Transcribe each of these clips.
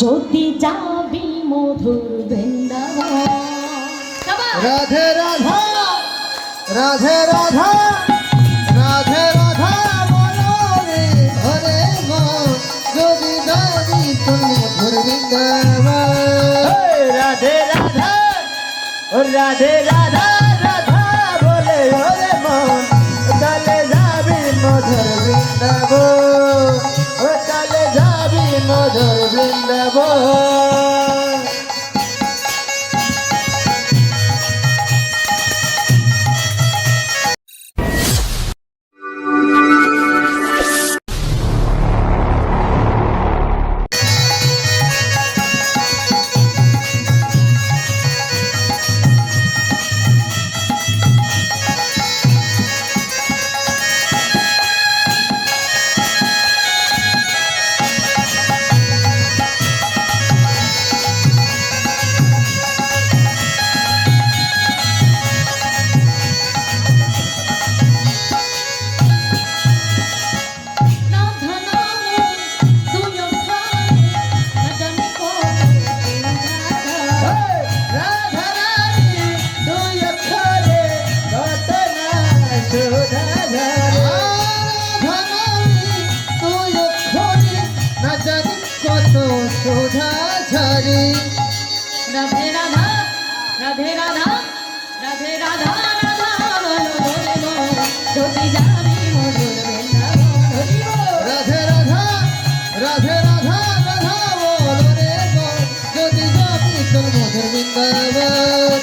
যদি যাবি মধুর বৃন্দাবন। রাধে রাধা রাধে রাধা রাধে রাধা বলো রে ঘরে মন যদি যাবি তোর মধুর বৃন্দাবন। রাধে রাধা রাধে রাধা রাধা বলে ওরে মন চলে যাবি মধুর বৃন্দাবন, চলে যাবি মধুর বৃন্দাবন। রাধে রাধা রাধে রাধা রাধে রাধা রাধা বলো রে মন যদি যাবি মধুর বৃন্দাবন। রাধে রাধা রাধে রাধা রাধা বলো রে মন যদি যাবি তোর মধুর বৃন্দাবন।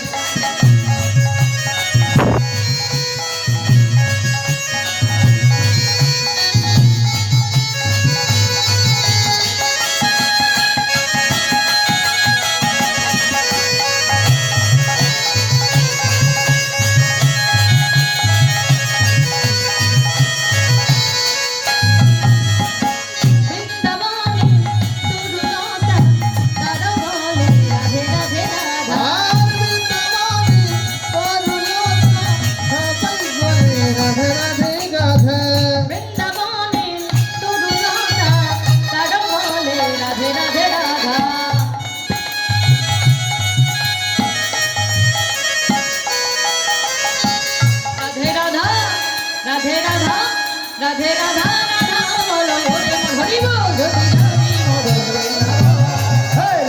রাধে রাধা রাধা বলো রে মন হরি বল যদি যাবি মধুর বৃন্দাবন।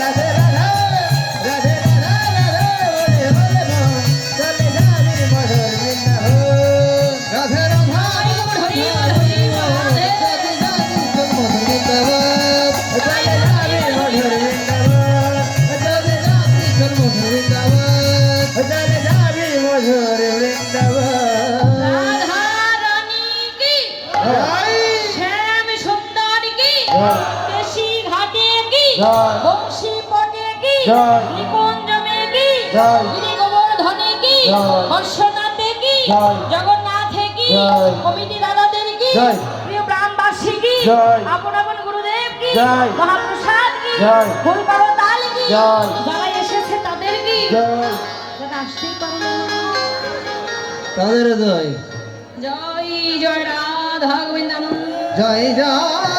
রাধে রাধা রাধে রাধা রাধে বলে ওরে মন চলে যাবি মধুর বৃন্দাবন। রাধে রাধা হরি বল হরি বল রাধে যদি যাবি তোর মধুর বৃন্দাবন। চলে যাবি মধুর বৃন্দাবন, যদি যাবি তোর মধুর বৃন্দাবন। চলে যাবি মধুর বৃন্দাবন। রাধা রানী কি শ্যাম সুন্দর কি কেশি ঘাটে কি জয়। বংশী পটে কি জয়। নিকুঞ্জ মে কি জয়। গিরি গোবর্ধনে কি জয়। হর্ষনাথে কি জয়। জগন্নাথে কি জয়। কমিটি দাদাদের কি জয়। প্রিয় প্রাণবাসী কি জয়। আপন আপন গুরুদেব কি জয়। মহাপ্রসাদ কি জয়। ফুলপাড়া তাল কি জয়। যারা এসেছে তাদের কি জয়। যারা আসতেই পারে না তাদের জয় জয় জয় রাধা গোবিন্দানন্দ জয় জয়